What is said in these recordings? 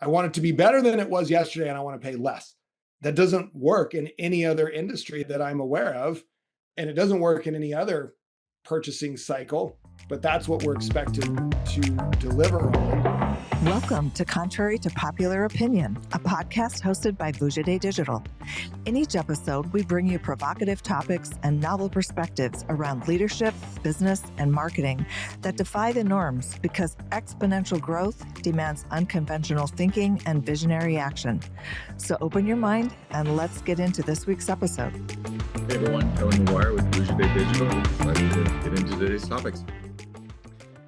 I want it to be better than it was yesterday and I want to pay less. That doesn't work in any other industry that I'm aware of. And it doesn't work in any other purchasing cycle, but that's what we're expected to deliver on. Welcome to Contrary to Popular Opinion, a podcast hosted by Vujade Digital. In each episode, we bring you provocative topics and novel perspectives around leadership, business, and marketing that defy the norms because exponential growth demands unconventional thinking and visionary action. So open your mind and let's get into this week's episode. Hey everyone, Toning the Wire with Vujade Digital. Excited to get into today's topics.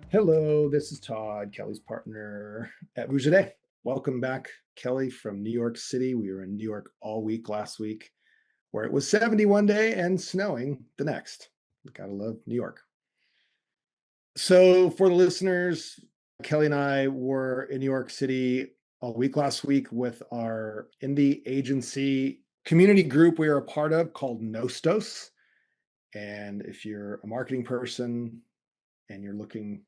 Hello, this is Todd, Kelly's partner at Vujade. Welcome back, Kelly, from New York City. We were in New York all week last week, where it was 70 one day and snowing the next. Gotta love New York. So for the listeners, Kelly and I were in New York City all week last week with our indie agency community group we are a part of called Nostos. And if you're a marketing person and you're looking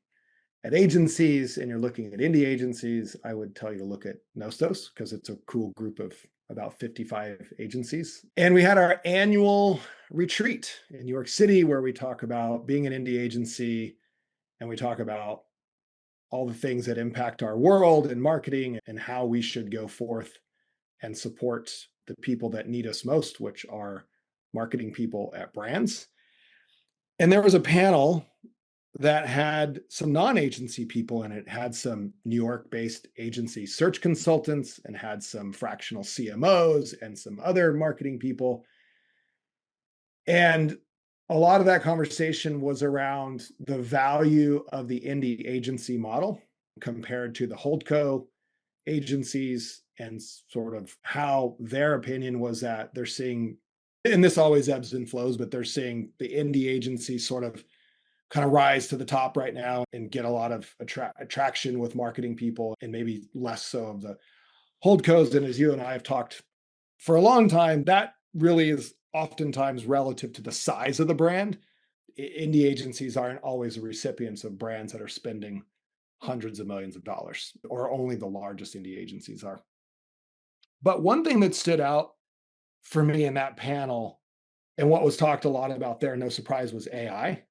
at agencies and you're looking at indie agencies, I would tell you to look at Nostos because it's a cool group of about 55 agencies. And we had our annual retreat in New York City where we talk about being an indie agency and we talk about all the things that impact our world and marketing and how we should go forth and support the people that need us most, which are marketing people at brands. And there was a panel that had some non-agency people in it, had some New York-based agency search consultants and had some fractional CMOs and some other marketing people. And a lot of that conversation was around the value of the indie agency model compared to the holdco agencies and sort of how their opinion was that they're seeing, and this always ebbs and flows, but they're seeing the indie agency sort of kind of rise to the top right now and get a lot of attraction with marketing people and maybe less so of the holdcos. And as you and I have talked for a long time, that really is oftentimes relative to the size of the brand. Indie agencies aren't always the recipients of brands that are spending hundreds of millions of dollars, or only the largest indie agencies are. But one thing that stood out for me in that panel and what was talked a lot about there, no surprise, was AI.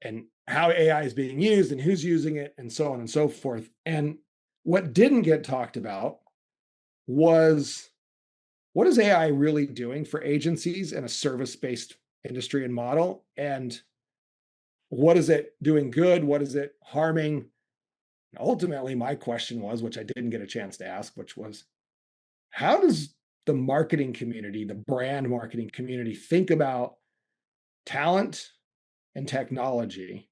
And how AI is being used and who's using it and so on and so forth. And what didn't get talked about was what is AI really doing for agencies in a service-based industry and model? And what is it doing good? What is it harming? And ultimately, my question was, which I didn't get a chance to ask, which was, how does the marketing community, the brand marketing community, think about talent and technology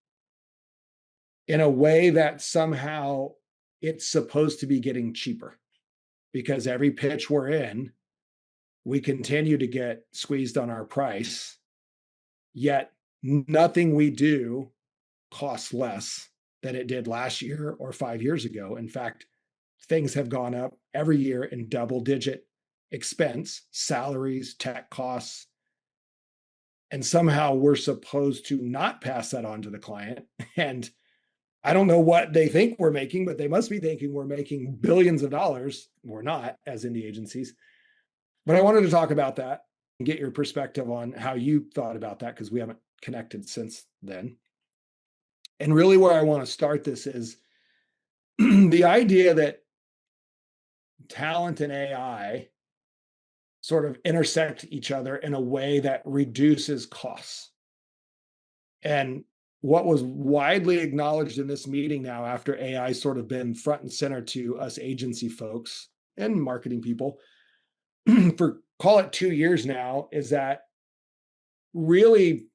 in a way that somehow it's supposed to be getting cheaper? Because every pitch we're in, we continue to get squeezed on our price, yet nothing we do costs less than it did last year or 5 years ago. In fact, things have gone up every year in double-digit expense, salaries, tech costs, and somehow we're supposed to not pass that on to the client. And I don't know what they think we're making, but they must be thinking we're making billions of dollars. We're not, as indie agencies. But I wanted to talk about that and get your perspective on how you thought about that, because we haven't connected since then. And really where I want to start this is the idea that talent and AI sort of intersect each other in a way that reduces costs. And what was widely acknowledged in this meeting now, after AI sort of been front and center to us agency folks and marketing people for call it 2 years now, is that really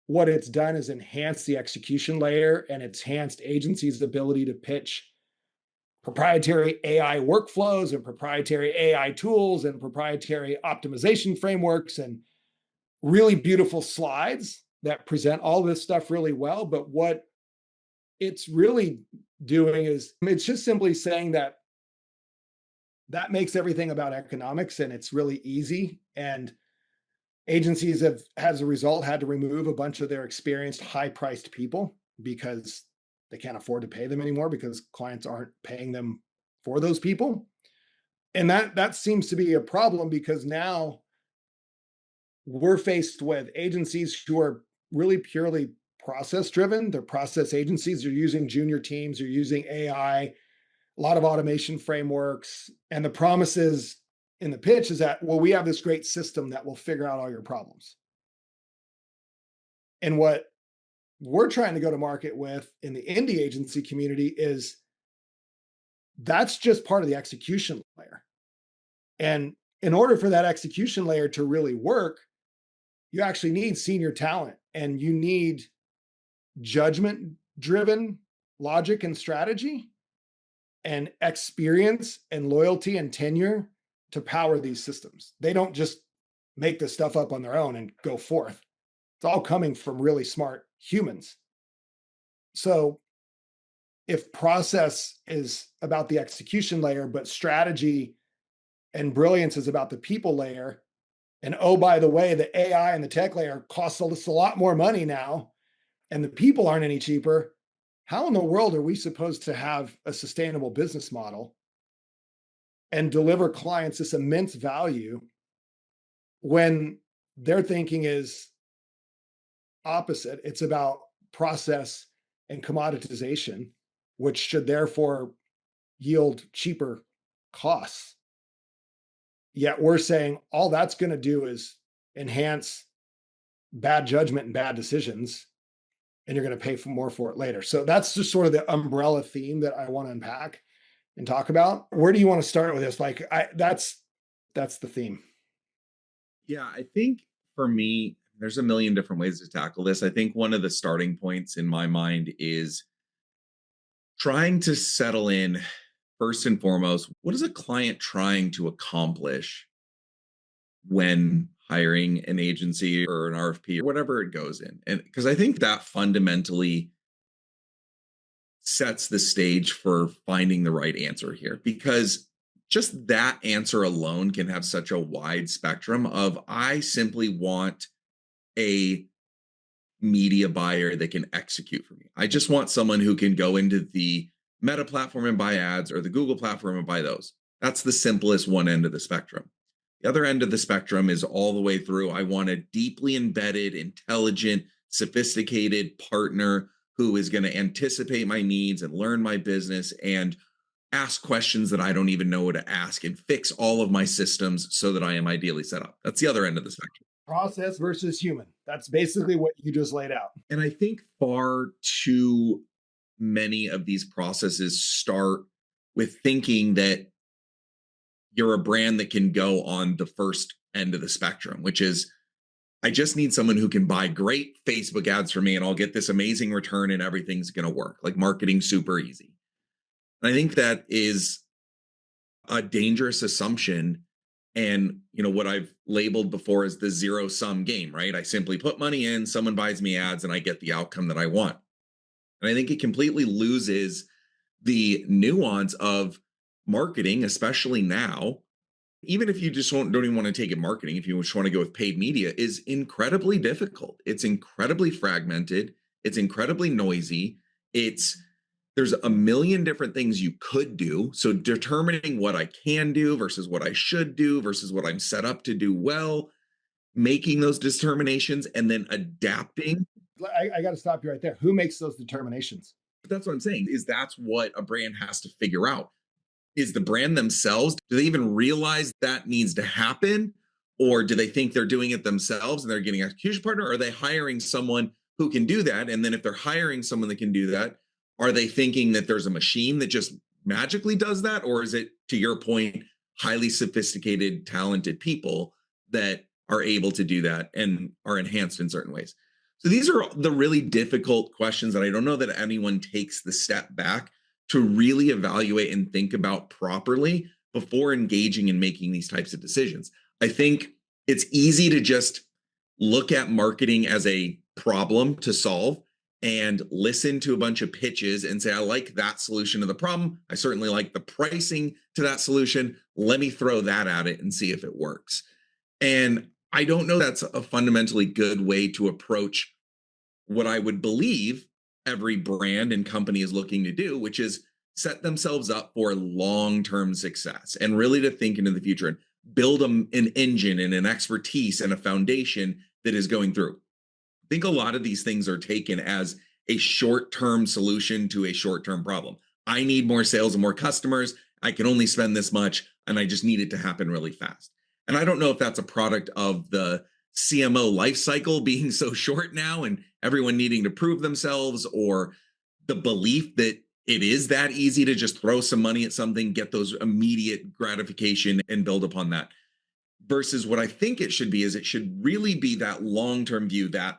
what it's done is enhance the execution layer and it's enhanced agencies' ability to pitch proprietary AI workflows and proprietary AI tools and proprietary optimization frameworks and really beautiful slides that present all this stuff really well. But what it's really doing is it's just simply saying that that makes everything about economics and it's really easy. And agencies have, as a result, had to remove a bunch of their experienced, high-priced people because they can't afford to pay them anymore because clients aren't paying them for those people. And that seems to be a problem because now we're faced with agencies who are really purely process driven. They're process agencies. They're using junior teams. They're using AI, a lot of automation frameworks. And the promises in the pitch is that, well, we have this great system that will figure out all your problems. And what we're trying to go to market with in the indie agency community is that's just part of the execution layer. And in order for that execution layer to really work, you actually need senior talent and you need judgment driven logic and strategy and experience and loyalty and tenure to power these systems. They don't just make this stuff up on their own and go forth. It's all coming from really smart humans. So if process is about the execution layer, but strategy and brilliance is about the people layer, and oh, by the way, the AI and the tech layer costs us a lot more money now, and the people aren't any cheaper, how in the world are we supposed to have a sustainable business model and deliver clients this immense value when their thinking is opposite? It's about process and commoditization, which should therefore yield cheaper costs. Yet we're saying all that's going to do is enhance bad judgment and bad decisions, and you're going to pay for more for it later. So that's just sort of the umbrella theme that I want to unpack and talk about. Where do you want to start with this? That's the theme. Yeah, I think for me, there's a million different ways to tackle this. I think one of the starting points in my mind is trying to settle in first and foremost, what is a client trying to accomplish when hiring an agency or an RFP or whatever it goes in? And because I think that fundamentally sets the stage for finding the right answer here, because just that answer alone can have such a wide spectrum of I simply want a media buyer that can execute for me. I just want someone who can go into the Meta platform and buy ads or the Google platform and buy those. That's the simplest one end of the spectrum. The other end of the spectrum is all the way through. I want a deeply embedded, intelligent, sophisticated partner who is going to anticipate my needs and learn my business and ask questions that I don't even know what to ask and fix all of my systems so that I am ideally set up. That's the other end of the spectrum. Process versus human. That's basically what you just laid out. And I think far too many of these processes start with thinking that you're a brand that can go on the first end of the spectrum, which is I just need someone who can buy great Facebook ads for me and I'll get this amazing return and everything's going to work. Like marketing super easy. And I think that is a dangerous assumption. And, what I've labeled before as the zero sum game, right? I simply put money in, someone buys me ads and I get the outcome that I want. And I think it completely loses the nuance of marketing, especially now. Even if you just don't even want to take it marketing, if you just want to go with paid media, is incredibly difficult. It's incredibly fragmented. It's incredibly noisy. There's a million different things you could do. So determining what I can do versus what I should do versus what I'm set up to do well, making those determinations and then adapting. I got to stop you right there. Who makes those determinations? But that's what I'm saying is that's what a brand has to figure out. Is the brand themselves, do they even realize that needs to happen? Or do they think they're doing it themselves and they're getting an execution partner? Or are they hiring someone who can do that? And then if they're hiring someone that can do that, are they thinking that there's a machine that just magically does that? Or is it, to your point, highly sophisticated, talented people that are able to do that and are enhanced in certain ways? So these are the really difficult questions that I don't know that anyone takes the step back to really evaluate and think about properly before engaging in making these types of decisions. I think it's easy to just look at marketing as a problem to solve and listen to a bunch of pitches and say, I like that solution to the problem. I certainly like the pricing to that solution. Let me throw that at it and see if it works. And I don't know that's a fundamentally good way to approach what I would believe every brand and company is looking to do, which is set themselves up for long-term success and really to think into the future and build an engine and an expertise and a foundation that is going through. I think a lot of these things are taken as a short-term solution to a short-term problem. I need more sales and more customers. I can only spend this much, and I just need it to happen really fast. And I don't know if that's a product of the CMO life cycle being so short now and everyone needing to prove themselves, or the belief that it is that easy to just throw some money at something, get those immediate gratification, and build upon that. Versus what I think it should be is it should really be that long-term view that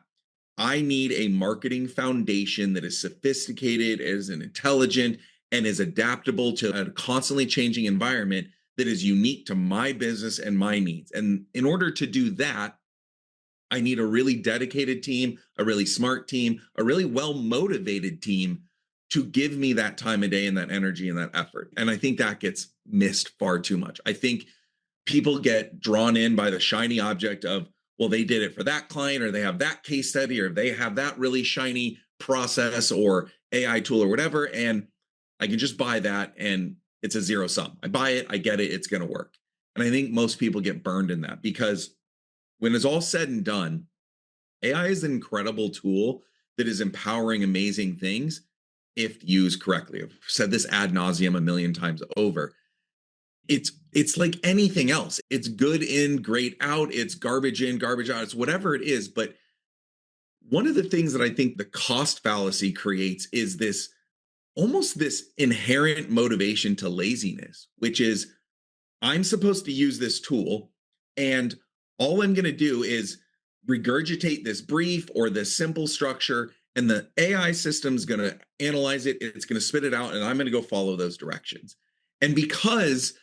I need a marketing foundation that is sophisticated, is an intelligent, and is adaptable to a constantly changing environment that is unique to my business and my needs. And in order to do that, I need a really dedicated team, a really smart team, a really well-motivated team to give me that time of day and that energy and that effort. And I think that gets missed far too much. I think people get drawn in by the shiny object of, well, they did it for that client, or they have that case study, or they have that really shiny process or AI tool or whatever. And I can just buy that and it's a zero sum. I buy it, I get it, it's going to work. And I think most people get burned in that because when it's all said and done, AI is an incredible tool that is empowering amazing things if used correctly. I've said this ad nauseum a million times over. It's like anything else. It's good in, great out. It's garbage in, garbage out. It's whatever it is. But one of the things that I think the cost fallacy creates is this almost this inherent motivation to laziness, which is I'm supposed to use this tool and all I'm going to do is regurgitate this brief or this simple structure, and the AI system's going to analyze it. It's going to spit it out, and I'm going to go follow those directions. And because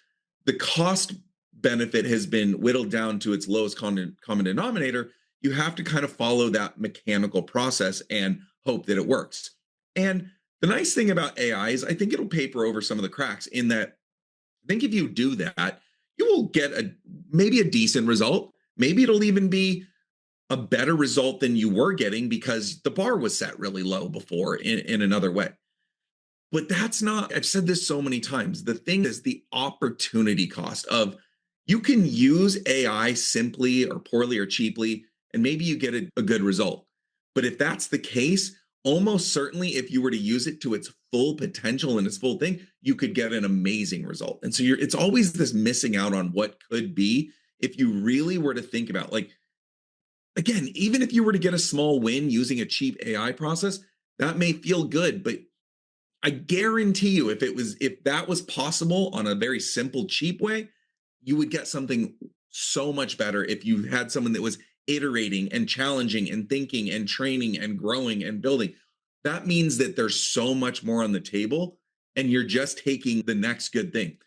the cost benefit has been whittled down to its lowest common denominator, you have to kind of follow that mechanical process and hope that it works. And the nice thing about AI is I think it'll paper over some of the cracks in that I think if you do that, you will get maybe a decent result. Maybe it'll even be a better result than you were getting because the bar was set really low before in another way. But that's not, I've said this so many times. The thing is the opportunity cost of you can use AI simply or poorly or cheaply, and maybe you get a good result. But if that's the case, almost certainly if you were to use it to its full potential and its full thing, you could get an amazing result. And so it's always this missing out on what could be if you really were to think about, like, again, even if you were to get a small win using a cheap AI process, that may feel good, but I guarantee you if that was possible on a very simple, cheap way, you would get something so much better if you had someone that was iterating and challenging and thinking and training and growing and building. That means that there's so much more on the table and you're just taking the next good thing.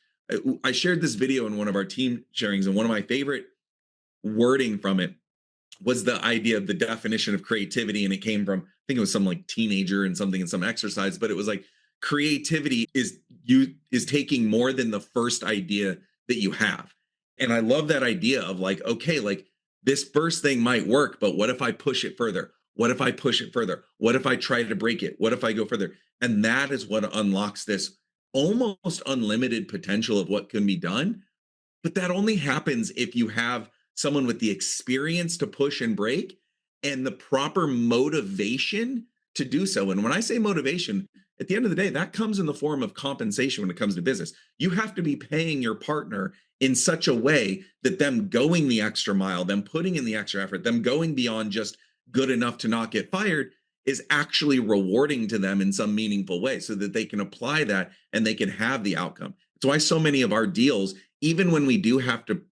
I shared this video in one of our team sharings, and one of my favorite wording from it was the idea of the definition of creativity. And it came from, I think it was some like teenager and something in some exercise, but it was like, creativity is taking more than the first idea that you have. And I love that idea of like, okay, like this first thing might work, but what if I push it further? What if I push it further? What if I try to break it? What if I go further? And that is what unlocks this almost unlimited potential of what can be done. But that only happens if you have someone with the experience to push and break and the proper motivation to do so. And when I say motivation, at the end of the day, that comes in the form of compensation when it comes to business. You have to be paying your partner in such a way that them going the extra mile, them putting in the extra effort, them going beyond just good enough to not get fired is actually rewarding to them in some meaningful way so that they can apply that and they can have the outcome. It's why so many of our deals, even when we do have to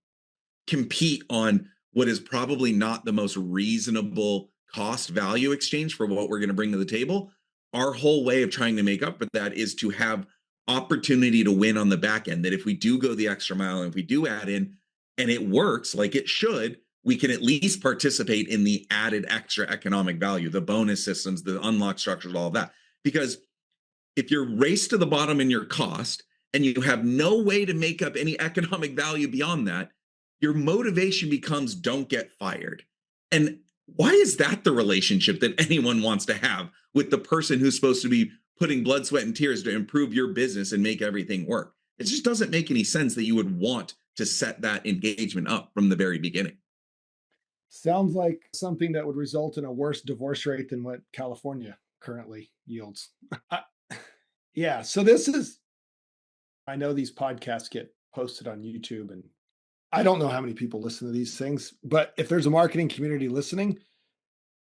compete on what is probably not the most reasonable cost value exchange for what we're going to bring to the table, our whole way of trying to make up for that is to have opportunity to win on the back end. That if we do go the extra mile and if we do add in and it works like it should, we can at least participate in the added extra economic value, the bonus systems, the unlock structures, all of that. Because if you're raced to the bottom in your cost and you have no way to make up any economic value beyond that, your motivation becomes don't get fired. And why is that the relationship that anyone wants to have with the person who's supposed to be putting blood, sweat, and tears to improve your business and make everything work. It just doesn't make any sense that you would want to set that engagement up from the very beginning. Sounds like something that would result in a worse divorce rate than what California currently yields. Uh, yeah. So this is, I know these podcasts get posted on YouTube, and I don't know how many people listen to these things, but if there's a marketing community listening,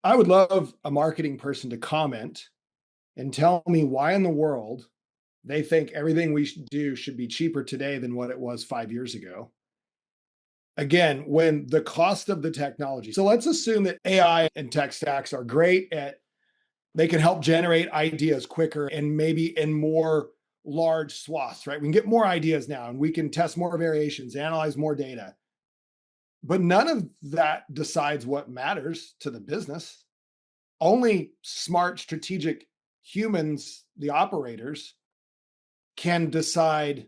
I would love a marketing person to comment and tell me why in the world they think everything we should do should be cheaper today than what it was 5 years ago. Again, when the cost of the technology, so let's assume that AI and tech stacks are great at, they can help generate ideas quicker and maybe in more large swaths, right? We can get more ideas now and we can test more variations, analyze more data. But none of that decides what matters to the business. Only smart, strategic humans, the operators, can decide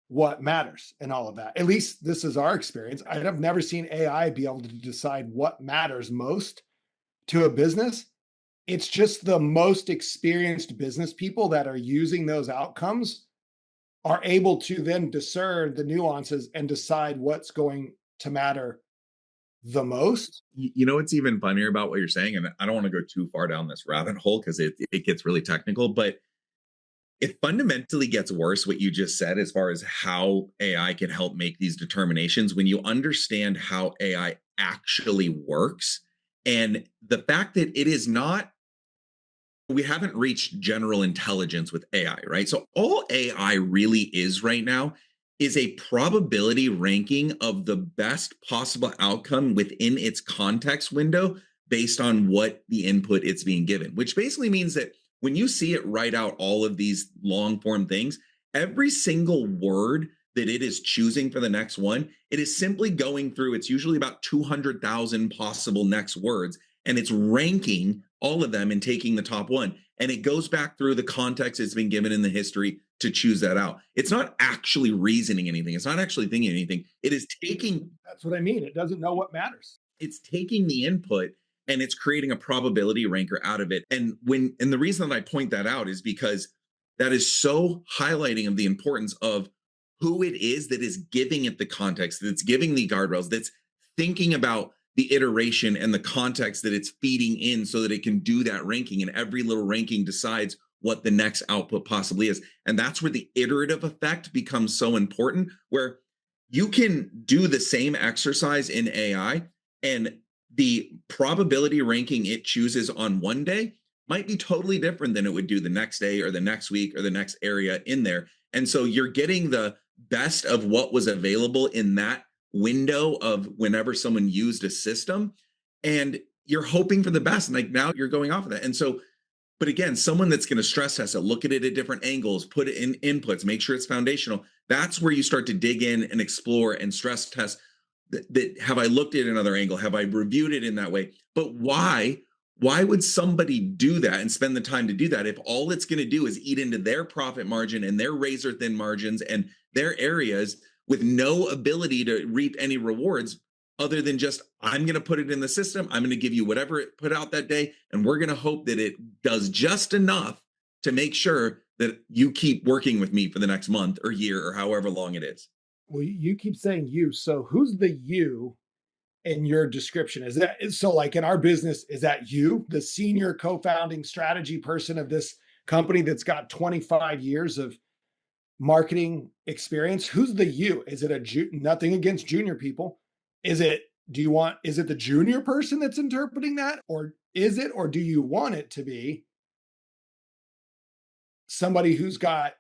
what matters and all of that. At least this is our experience. I have never seen AI be able to decide what matters most to a business. It's just the most experienced business people that are using those outcomes are able to then discern the nuances and decide what's going to matter the most. You know what's even funnier about what you're saying, and I don't want to go too far down this rabbit hole because it gets really technical, but it fundamentally gets worse what you just said as far as how AI can help make these determinations when you understand how AI actually works. And the fact that it is not, we haven't reached general intelligence with AI, right? So all AI really is right now is a probability ranking of the best possible outcome within its context window based on what the input it's being given, which basically means that when you see it write out all of these long form things, every single word that it is choosing for the next one, it is simply going through, it's usually about 200,000 possible next words, and it's ranking all of them and taking the top one. And it goes back through the context it's been given in the history to choose that out. It's not actually reasoning anything. It's not actually thinking anything. It is taking, That's what I mean. It doesn't know what matters. it's taking the input and it's creating a probability ranker out of it. And the reason that I point that out is because that is so highlighting of the importance of who it is that is giving it the context, that's giving the guardrails, that's thinking about the iteration and the context that it's feeding in so that it can do that ranking. And every little ranking decides what the next output possibly is. And that's where the iterative effect becomes so important, where you can do the same exercise in AI and the probability ranking it chooses on one day might be totally different than it would do the next day or the next week or the next area in there. And so you're getting the best of what was available in that window of whenever someone used a system, and you're hoping for the best. And like now you're going off of that. And so, but again, someone that's going to stress test it, look at it at different angles, put it in inputs, make sure it's foundational. That's where you start to dig in and explore and stress test that have I looked at another angle? Have I reviewed it in that way? But why? Why would somebody do that and spend the time to do that if all it's going to do is eat into their profit margin and their razor thin margins and their areas with no ability to reap any rewards other than just, I'm going to put it in the system. I'm going to give you whatever it put out that day. And we're going to hope that it does just enough to make sure that you keep working with me for the next month or year or however long it is. Well, you keep saying you. So who's the you in your description? Is that so like in our business, is that you, the senior co-founding strategy person of this company that's got 25 years of marketing experience? Who's the you? Is it nothing against junior people? Is it, is it the junior person that's interpreting that? Or do you want it to be somebody who's got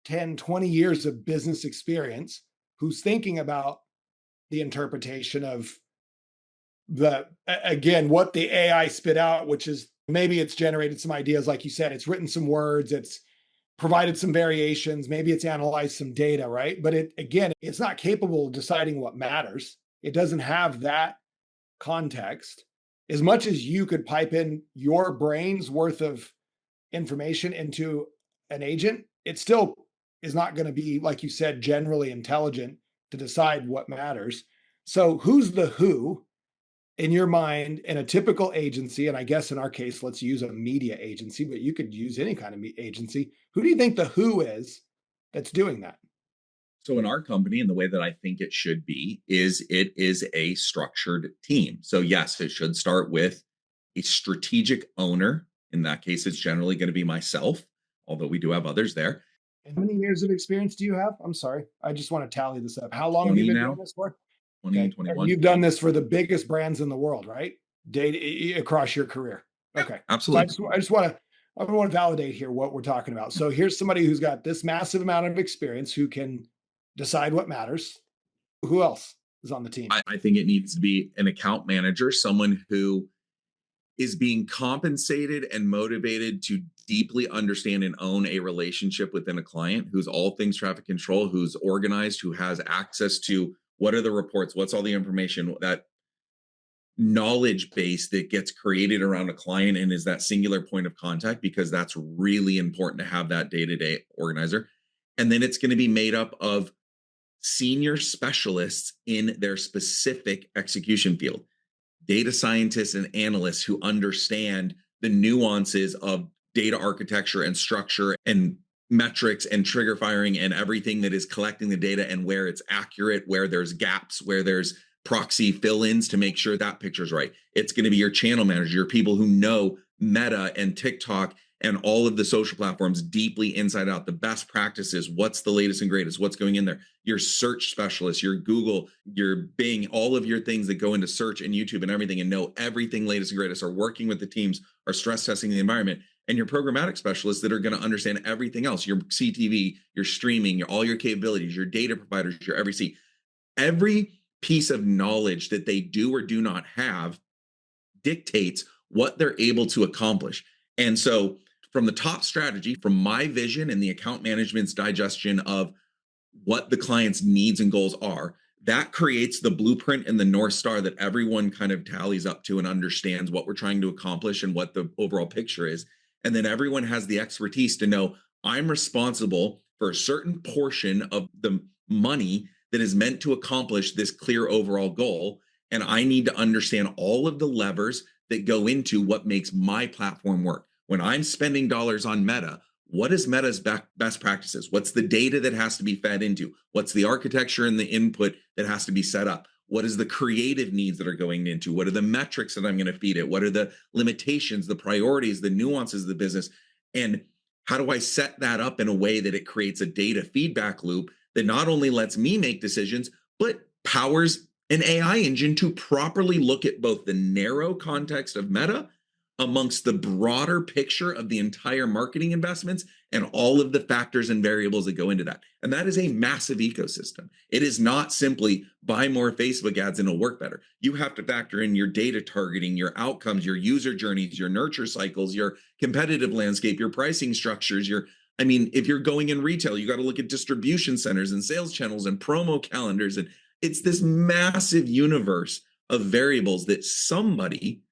10, 20 years of business experience who's thinking about the interpretation of again, what the AI spit out, which is maybe it's generated some ideas, like you said, it's written some words, it's provided some variations, maybe it's analyzed some data, right? But it's not capable of deciding what matters. It doesn't have that context. As much as you could pipe in your brain's worth of information into an agent, it still is not going to be, like you said, generally intelligent to decide what matters. So who's the who? in your mind, in a typical agency, and I guess in our case, let's use a media agency, but you could use any kind of agency. Who do you think the who is that's doing that? So in our company, and the way that I think it should be, is it is a structured team. So yes, it should start with a strategic owner. In that case, it's generally going to be myself, although we do have others there. And how many years of experience do you have? I'm sorry. I just want to tally this up. How long have you 20 been doing now, this for? 20, Okay. And 21. you've done this for the biggest brands in the world, right? Across your career. Yeah, Okay. So absolutely. I just want to validate here what we're talking about. So here's somebody who's got this massive amount of experience who can decide what matters. Who else is on the team? I think it needs to be an account manager, someone who is being compensated and motivated to deeply understand and own a relationship within a client, who's all things traffic control, who's organized, who has access to what are the reports, what's all the information, that knowledge base that gets created around a client and is that singular point of contact, because that's really important to have that day-to-day organizer. And then it's going to be made up of senior specialists in their specific execution field, data scientists and analysts who understand the nuances of data architecture and structure and metrics and trigger firing and everything that is collecting the data, and where it's accurate, where there's gaps, where there's proxy fill-ins to make sure that picture's right. It's going to be your channel manager, your people who know Meta and TikTok and all of the social platforms deeply inside out, the best practices, what's the latest and greatest, what's going in there, your search specialists, your Google, your Bing, all of your things that go into search and YouTube and everything, and know everything latest and greatest, are working with the teams, are stress testing the environment, and your programmatic specialists that are going to understand everything else, your CTV, your streaming, all your capabilities, your data providers, your every piece of knowledge that they do or do not have dictates what they're able to accomplish. And so, from the top strategy, from my vision and the account management's digestion of what the client's needs and goals are, that creates the blueprint and the North Star that everyone kind of tallies up to and understands what we're trying to accomplish and what the overall picture is. And then everyone has the expertise to know I'm responsible for a certain portion of the money that is meant to accomplish this clear overall goal. And I need to understand all of the levers that go into what makes my platform work. When I'm spending dollars on Meta, what is Meta's best practices? What's the data that has to be fed into? What's the architecture and the input that has to be set up? What is the creative needs that are going into? What are the metrics that I'm going to feed it? What are the limitations, the priorities, the nuances of the business? And how do I set that up in a way that it creates a data feedback loop that not only lets me make decisions, but powers an AI engine to properly look at both the narrow context of Meta amongst the broader picture of the entire marketing investments and all of the factors and variables that go into that. And that is a massive ecosystem. It is not simply buy more Facebook ads and it'll work better. You have to factor in your data targeting, your outcomes, your user journeys, your nurture cycles, your competitive landscape, your pricing structures, if you're going in retail, you got to look at distribution centers and sales channels and promo calendars. And it's this massive universe of variables that somebody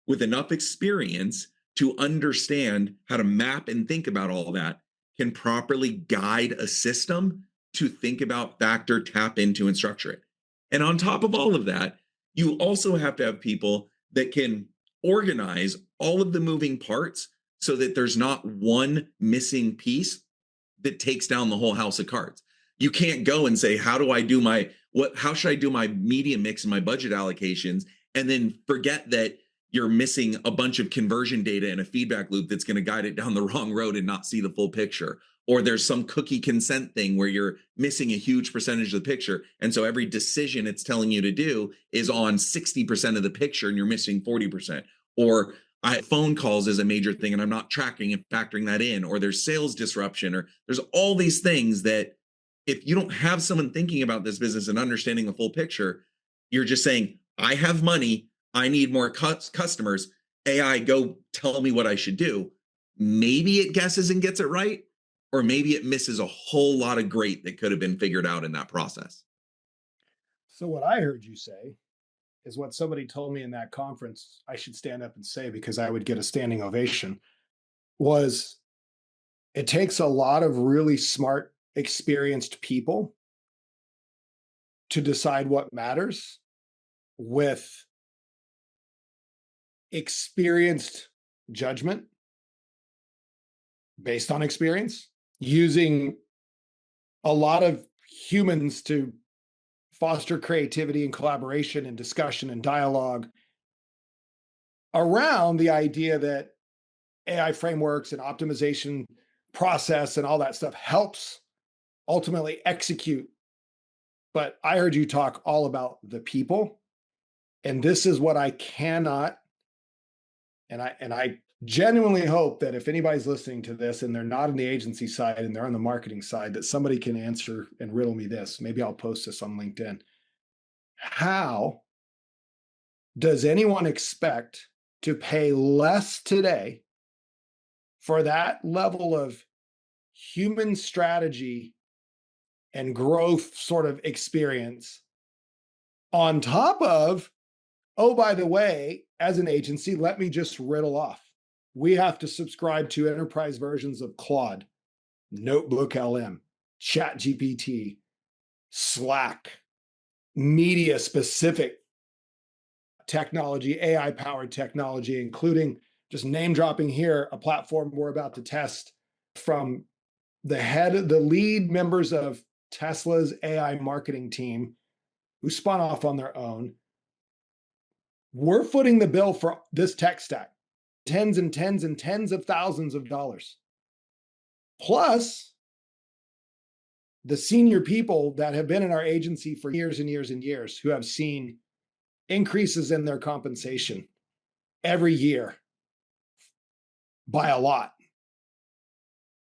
with enough experience to understand how to map and think about all that can properly guide a system to think about, factor, tap into, and structure it. And on top of all of that, you also have to have people that can organize all of the moving parts so that there's not one missing piece that takes down the whole house of cards. You can't go and say, how should I do my media mix and my budget allocations, and then forget that you're missing a bunch of conversion data and a feedback loop that's going to guide it down the wrong road and not see the full picture. Or there's some cookie consent thing where you're missing a huge percentage of the picture. And so every decision it's telling you to do is on 60% of the picture and you're missing 40%. Or phone calls is a major thing and I'm not tracking and factoring that in. Or there's sales disruption, or there's all these things that if you don't have someone thinking about this business and understanding the full picture, you're just saying, I have money, I need more customers. AI, go tell me what I should do. Maybe it guesses and gets it right, or maybe it misses a whole lot of great that could have been figured out in that process. So what I heard you say is what somebody told me in that conference I should stand up and say because I would get a standing ovation was it takes a lot of really smart, experienced people to decide what matters with experienced judgment based on experience, using a lot of humans to foster creativity and collaboration and discussion and dialogue around the idea that AI frameworks and optimization process and all that stuff helps ultimately execute. But I heard you talk all about the people. And this is what I cannot, and I genuinely hope that if anybody's listening to this and they're not on the agency side and they're on the marketing side, that somebody can answer and riddle me this. Maybe I'll post this on LinkedIn. How does anyone expect to pay less today for that level of human strategy and growth sort of experience on top of, oh, by the way, as an agency, let me just riddle off. We have to subscribe to enterprise versions of Claude, Notebook LM, ChatGPT, Slack, media specific technology, AI powered technology, including just name dropping here, a platform we're about to test from the lead members of Tesla's AI marketing team who spun off on their own. We're footing the bill for this tech stack, tens and tens and tens of thousands of dollars. Plus, the senior people that have been in our agency for years and years and years who have seen increases in their compensation every year by a lot.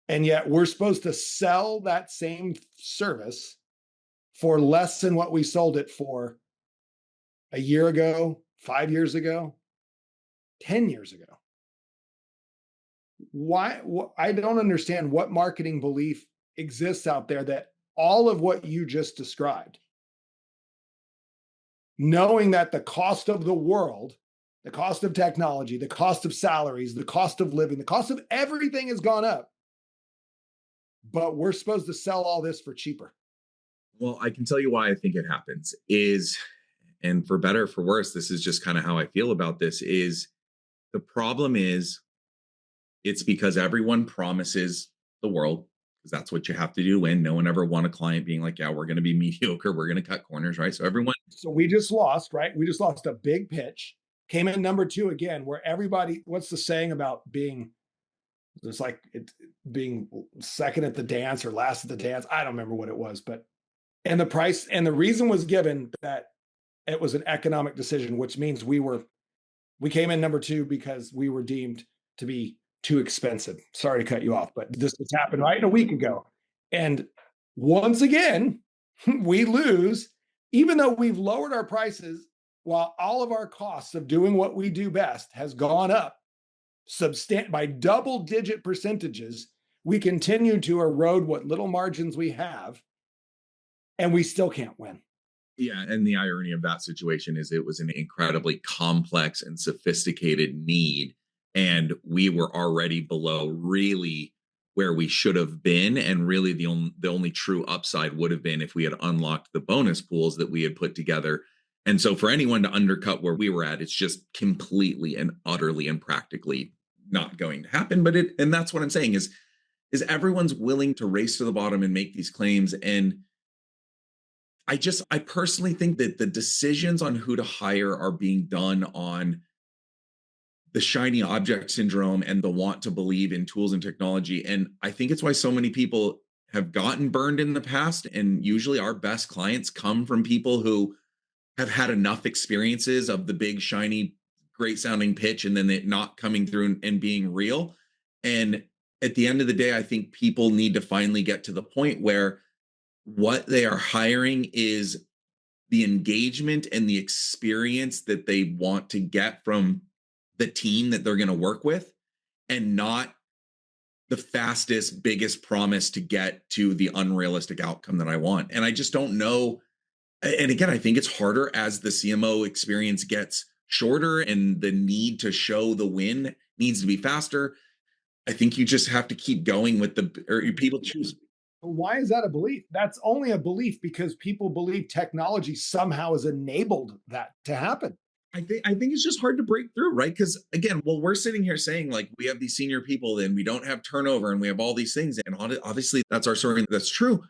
And yet we're supposed to sell that same service for less than what we sold it for a year ago, 5 years ago, 10 years ago. Why? I don't understand what marketing belief exists out there that all of what you just described, knowing that the cost of the world, the cost of technology, the cost of salaries, the cost of living, the cost of everything has gone up, but we're supposed to sell all this for cheaper. Well, I can tell you why I think it happens is, and for better or for worse, this is just kind of how I feel about this is the problem is it's because everyone promises the world because that's what you have to do to win. No one ever want a client being like, yeah, we're going to be mediocre. We're going to cut corners, right? So everyone. So we just lost, right? We just lost a big pitch. Came in number 2 again, where everybody, what's the saying about being, it's like it being second at the dance or last at the dance? I don't remember what it was, but, and the price, and the reason was given that it was an economic decision, which means we came in number 2 because we were deemed to be too expensive. Sorry to cut you off, but this has happened right a week ago. And once again, we lose, even though we've lowered our prices while all of our costs of doing what we do best has gone up by double-digit percentages. We continue to erode what little margins we have, and we still can't win. Yeah, and the irony of that situation is it was an incredibly complex and sophisticated need, and we were already below really where we should have been, and really the only true upside would have been if we had unlocked the bonus pools that we had put together. And so for anyone to undercut where we were at, it's just completely and utterly and practically not going to happen. But and that's what I'm saying is everyone's willing to race to the bottom and make these claims. And I personally think that the decisions on who to hire are being done on the shiny object syndrome and the want to believe in tools and technology. And I think it's why so many people have gotten burned in the past. And usually our best clients come from people who have had enough experiences of the big, shiny, great sounding pitch and then it not coming through and being real. And at the end of the day, I think people need to finally get to the point where what they are hiring is the engagement and the experience that they want to get from the team that they're going to work with, and not the fastest, biggest promise to get to the unrealistic outcome that I want. And I just don't know. And again, I think it's harder as the CMO experience gets shorter and the need to show the win needs to be faster. I think you just have to keep going with people choose. Why is that a belief? That's only a belief because people believe technology somehow has enabled that to happen. I think it's just hard to break through, right? Because again, well, we're sitting here saying like we have these senior people and we don't have turnover and we have all these things, and obviously that's our story. That's true.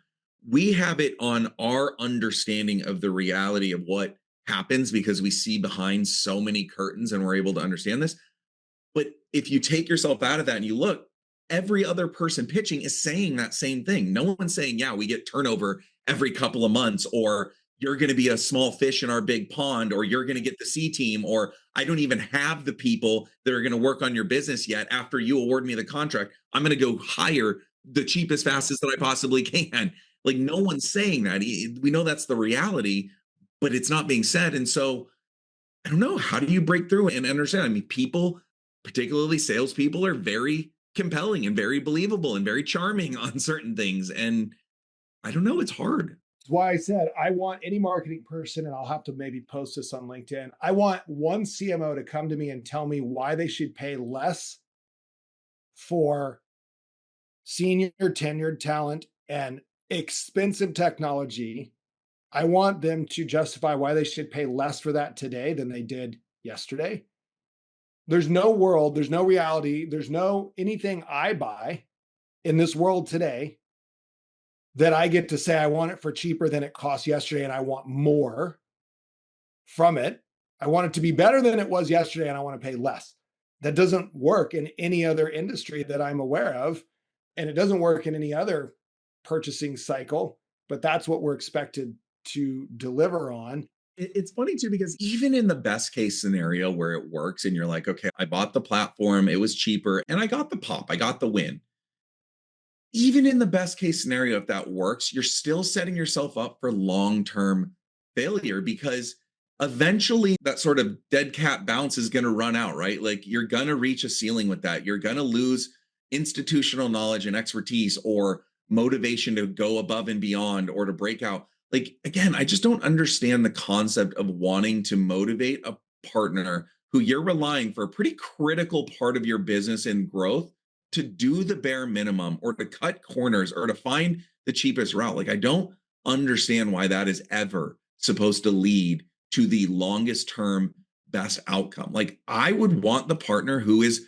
We have it on our understanding of the reality of what happens because we see behind so many curtains and we're able to understand this. But if you take yourself out of that and you look, every other person pitching is saying that same thing. No one's saying, yeah, we get turnover every couple of months, or you're going to be a small fish in our big pond, or you're going to get the C team, or I don't even have the people that are going to work on your business yet. After you award me the contract, I'm going to go hire the cheapest, fastest that I possibly can. Like, no one's saying that. We know that's the reality, but it's not being said. And so I don't know. How do you break through and understand? I mean, people, particularly salespeople, are very compelling and very believable and very charming on certain things. And I don't know. It's hard. That's why I said I want any marketing person, and I'll have to maybe post this on LinkedIn. I want one CMO to come to me and tell me why they should pay less for senior tenured talent and expensive technology. I want them to justify why they should pay less for that today than they did yesterday. There's no world, there's no reality, there's no anything I buy in this world today that I get to say I want it for cheaper than it cost yesterday and I want more from it. I want it to be better than it was yesterday and I want to pay less. That doesn't work in any other industry that I'm aware of. And it doesn't work in any other purchasing cycle, but that's what we're expected to deliver on. It's funny too, because even in the best case scenario where it works and you're like, okay, I bought the platform, it was cheaper, and I got the pop, I got the win. Even in the best case scenario, if that works, you're still setting yourself up for long term failure because eventually that sort of dead cat bounce is going to run out, right? Like you're going to reach a ceiling with that. You're going to lose institutional knowledge and expertise or motivation to go above and beyond or to break out. Like, again, I just don't understand the concept of wanting to motivate a partner who you're relying for a pretty critical part of your business and growth to do the bare minimum or to cut corners or to find the cheapest route. Like, I don't understand why that is ever supposed to lead to the longest term best outcome. Like, I would want the partner who is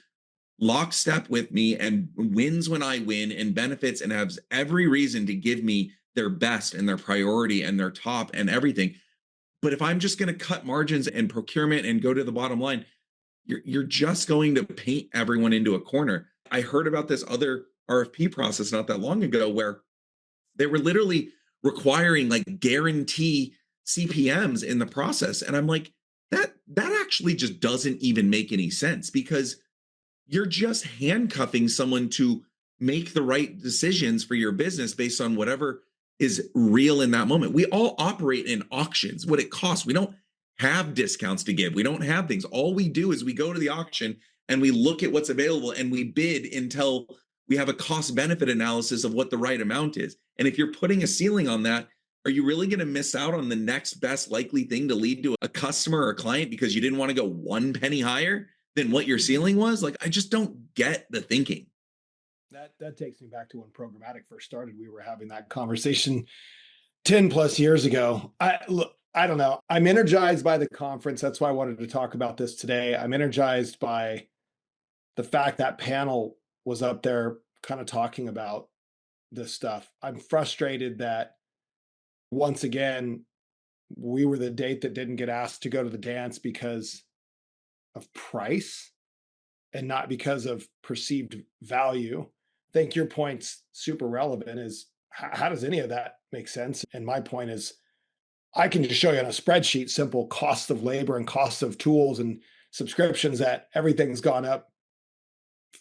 lockstep with me and wins when I win and benefits and has every reason to give me their best and their priority and their top and everything. But if I'm just going to cut margins and procurement and go to the bottom line, you're just going to paint everyone into a corner. I heard about this other RFP process not that long ago where they were literally requiring like guarantee CPMs in the process. And I'm like, that actually just doesn't even make any sense because you're just handcuffing someone to make the right decisions for your business based on whatever is real in that moment. We all operate in auctions, what it costs. We don't have discounts to give. We don't have things. All we do is we go to the auction and we look at what's available and we bid until we have a cost benefit analysis of what the right amount is. And if you're putting a ceiling on that, are you really going to miss out on the next best likely thing to lead to a customer or a client because you didn't want to go one penny higher than what your ceiling was? Like, I just don't get the thinking. That takes me back to when programmatic first started. We were having that conversation 10 plus years ago. I don't know. I'm energized by the conference. That's why I wanted to talk about this today. I'm energized by the fact that panel was up there kind of talking about this stuff. I'm frustrated that once again, we were the date that didn't get asked to go to the dance because of price and not because of perceived value. I think your point's super relevant is how does any of that make sense? And my point is, I can just show you on a spreadsheet, simple cost of labor and cost of tools and subscriptions that everything's gone up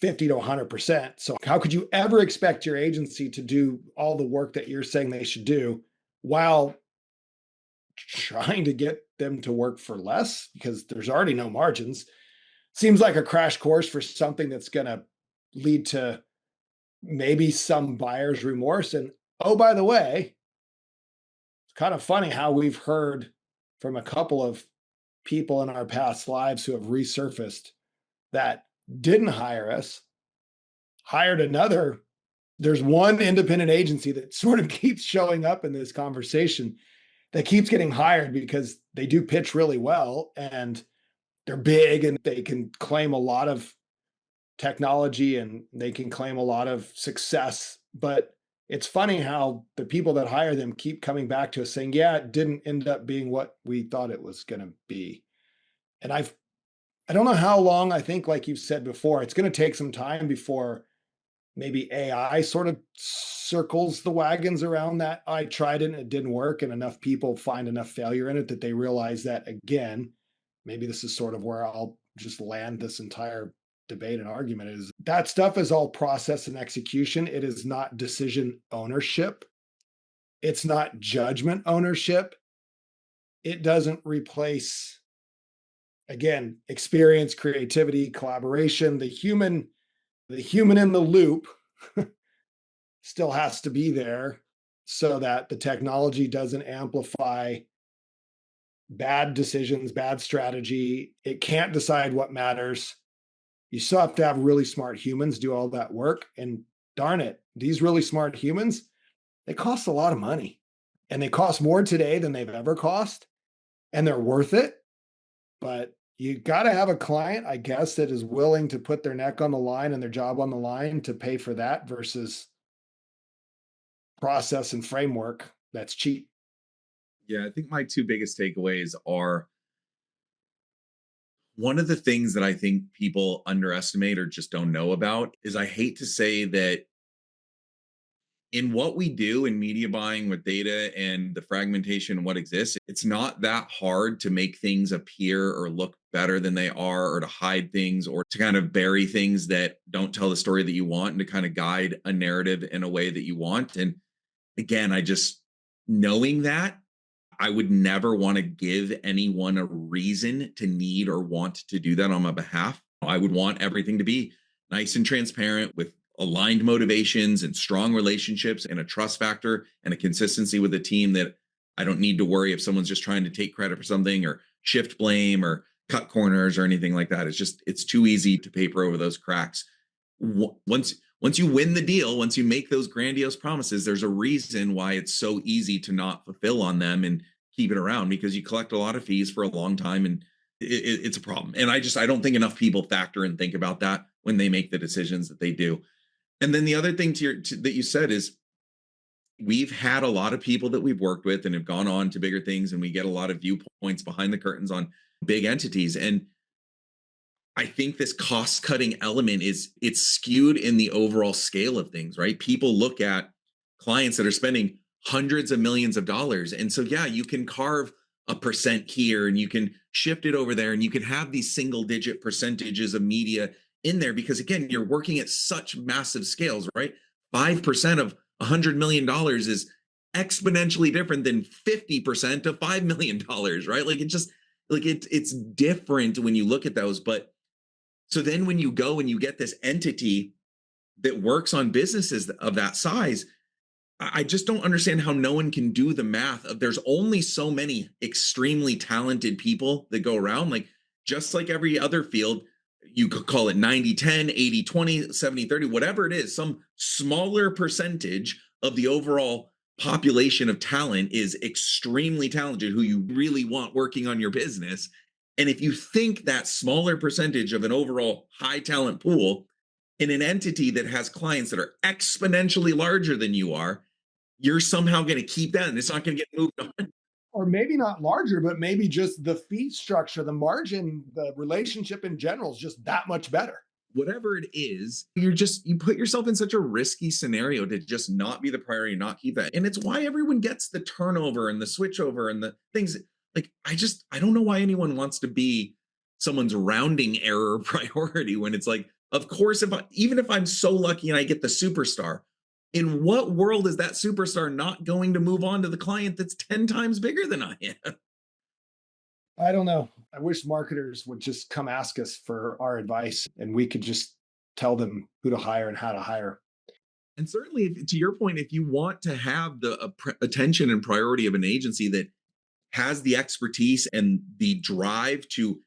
50 to 100%. So how could you ever expect your agency to do all the work that you're saying they should do while trying to get them to work for less because there's already no margins? Seems like a crash course for something that's going to lead to maybe some buyer's remorse. And oh, by the way, it's kind of funny how we've heard from a couple of people in our past lives who have resurfaced that didn't hire us, hired another. There's one independent agency that sort of keeps showing up in this conversation that keeps getting hired because they do pitch really well and they're big and they can claim a lot of technology and they can claim a lot of success. But it's funny how the people that hire them keep coming back to us saying, yeah, it didn't end up being what we thought it was going to be. And I don't know how long. I think, like you've said before, it's going to take some time before maybe AI sort of circles the wagons around that. I tried it and it didn't work. And enough people find enough failure in it that they realize that, again, maybe this is sort of where I'll just land this entire debate and argument is that stuff is all process and execution. It is not decision ownership. It's not judgment ownership. It doesn't replace, again, experience, creativity, collaboration. The human in the loop still has to be there so that the technology doesn't amplify bad decisions, bad strategy. It can't decide what matters. You still have to have really smart humans do all that work. And darn it, these really smart humans, they cost a lot of money and they cost more today than they've ever cost. And they're worth it. But you got to have a client, I guess, that is willing to put their neck on the line and their job on the line to pay for that versus process and framework that's cheap. Yeah, I think my two biggest takeaways are one of the things that I think people underestimate or just don't know about is I hate to say that in what we do in media buying with data and the fragmentation and what exists, it's not that hard to make things appear or look better than they are, or to hide things, or to kind of bury things that don't tell the story that you want, and to kind of guide a narrative in a way that you want. And again, I just knowing that, I would never want to give anyone a reason to need or want to do that on my behalf. I would want everything to be nice and transparent with aligned motivations and strong relationships and a trust factor and a consistency with the team, that I don't need to worry if someone's just trying to take credit for something or shift blame or cut corners or anything like that. It's too easy to paper over those cracks. Once you win the deal, once you make those grandiose promises, there's a reason why it's so easy to not fulfill on them and keep it around, because you collect a lot of fees for a long time, and it's a problem. And I don't think enough people factor and think about that when they make the decisions that they do. And then the other thing that you said is, we've had a lot of people that we've worked with and have gone on to bigger things, and we get a lot of viewpoints behind the curtains on big entities. And I think this cost cutting element it's skewed in the overall scale of things, right? People look at clients that are spending hundreds of millions of dollars. And so, yeah, you can carve a percent here and you can shift it over there, and you can have these single digit percentages of media in there, because again, you're working at such massive scales, right? 5% of $100 million is exponentially different than 50% of $5 million, right? Like it's different when you look at those. But so then when you go and you get this entity that works on businesses of that size, I just don't understand how no one can do the math of, there's only so many extremely talented people that go around. Like, just like every other field, you could call it 90-10, 80-20, 70-30, whatever it is, some smaller percentage of the overall population of talent is extremely talented, who you really want working on your business. And if you think that smaller percentage of an overall high talent pool in an entity that has clients that are exponentially larger than you are, you're somehow going to keep that, and it's not going to get moved on. Or maybe not larger, but maybe just the fee structure, the margin, the relationship in general is just that much better. Whatever it is, you put yourself in such a risky scenario to just not be the priority, not keep that. And it's why everyone gets the turnover and the switchover and the things. Like, I don't know why anyone wants to be someone's rounding error priority, when it's like, of course, even if I'm so lucky and I get the superstar, in what world is that superstar not going to move on to the client that's 10 times bigger than I am? I don't know. I wish marketers would just come ask us for our advice and we could just tell them who to hire and how to hire. And certainly, to your point, if you want to have the attention and priority of an agency that has the expertise and the drive to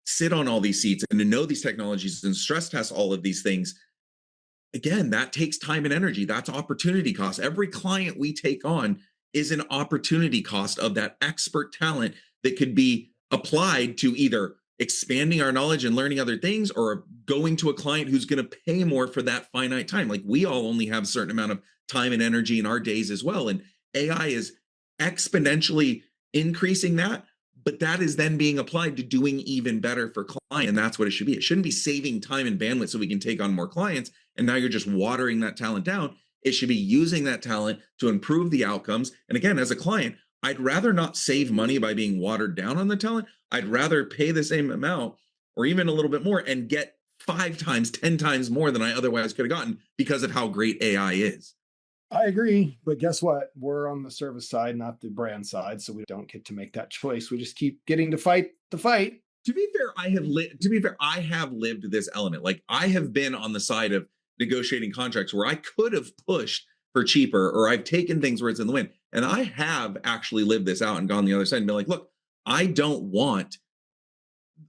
sit on all these seats and to know these technologies and stress test all of these things, again, that takes time and energy. That's opportunity cost. Every client we take on is an opportunity cost of that expert talent that could be applied to either expanding our knowledge and learning other things, or going to a client who's going to pay more for that finite time. Like, we all only have a certain amount of time and energy in our days as well. And AI is exponentially increasing that, but that is then being applied to doing even better for clients. And that's what it should be. It shouldn't be saving time and bandwidth so we can take on more clients, and now you're just watering that talent down. It should be using that talent to improve the outcomes. And again, as a client, I'd rather not save money by being watered down on the talent. I'd rather pay the same amount or even a little bit more and get 5 times, 10 times more than I otherwise could have gotten because of how great AI is. I agree, but guess what? We're on the service side, not the brand side, so we don't get to make that choice. We just keep getting to fight the fight. To be fair, I have lived this element. Like, I have been on the side of negotiating contracts where I could have pushed for cheaper, or I've taken things where it's in the wind. And I have actually lived this out and gone the other side and been like, look, I don't want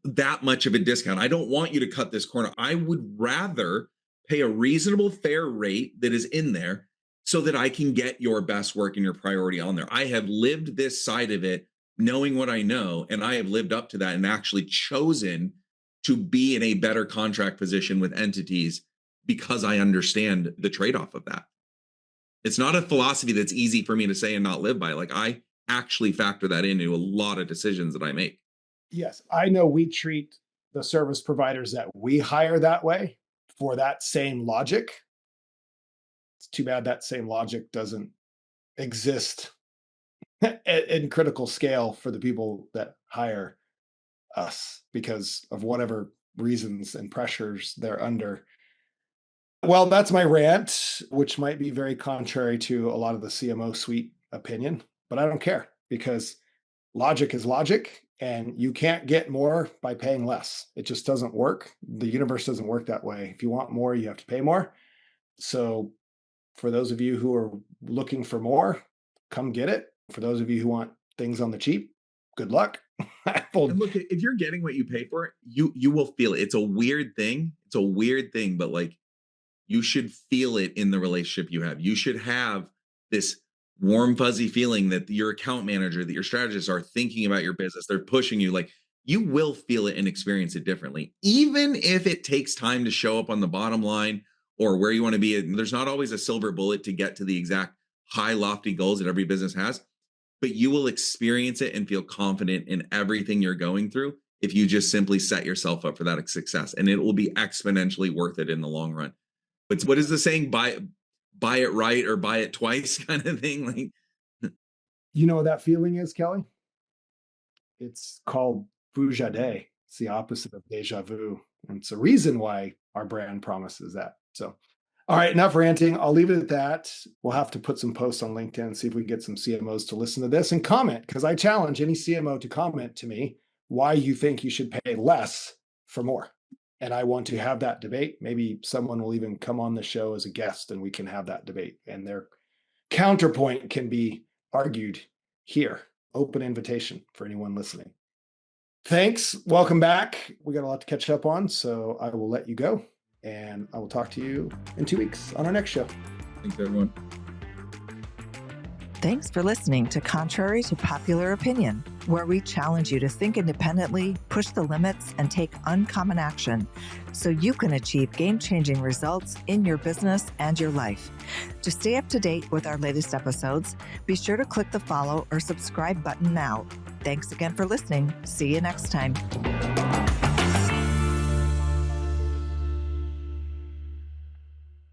that much of a discount. I don't want you to cut this corner. I would rather pay a reasonable, fair rate that is in there so that I can get your best work and your priority on there. I have lived this side of it, knowing what I know, and I have lived up to that and actually chosen to be in a better contract position with entities because I understand the trade-off of that. It's not a philosophy that's easy for me to say and not live by. Like, I actually factor that into a lot of decisions that I make. Yes, I know we treat the service providers that we hire that way for that same logic. It's too bad that same logic doesn't exist in critical scale for the people that hire us because of whatever reasons and pressures they're under. Well, that's my rant, which might be very contrary to a lot of the CMO suite opinion, but I don't care because logic is logic and you can't get more by paying less. It just doesn't work. The universe doesn't work that way. If you want more, you have to pay more. So for those of you who are looking for more, come get it. For those of you who want things on the cheap, good luck. And look, if you're getting what you pay for, you will feel it. It's a weird thing. But like, you should feel it in the relationship you have. You should have this warm, fuzzy feeling that your account manager, that your strategists are thinking about your business. They're pushing you. Like, you will feel it and experience it differently, even if it takes time to show up on the bottom line or where you want to be. There's not always a silver bullet to get to the exact high, lofty goals that every business has, but you will experience it and feel confident in everything you're going through if you just simply set yourself up for that success. And it will be exponentially worth it in the long run. But what is the saying? Buy it right or buy it twice kind of thing. Like, you know what that feeling is, Kelly? It's called vujade. It's the opposite of deja vu. And it's a reason why our brand promises that. So, all right, enough ranting. I'll leave it at that. We'll have to put some posts on LinkedIn and see if we can get some CMOs to listen to this and comment, because I challenge any CMO to comment to me why you think you should pay less for more. And I want to have that debate. Maybe someone will even come on the show as a guest and we can have that debate. And their counterpoint can be argued here. Open invitation for anyone listening. Thanks. Welcome back. We got a lot to catch up on, so I will let you go. And I will talk to you in 2 weeks on our next show. Thanks, everyone. Thanks for listening to Contrary to Popular Opinion, where we challenge you to think independently, push the limits, and take uncommon action so you can achieve game-changing results in your business and your life. To stay up to date with our latest episodes, be sure to click the follow or subscribe button now. Thanks again for listening. See you next time.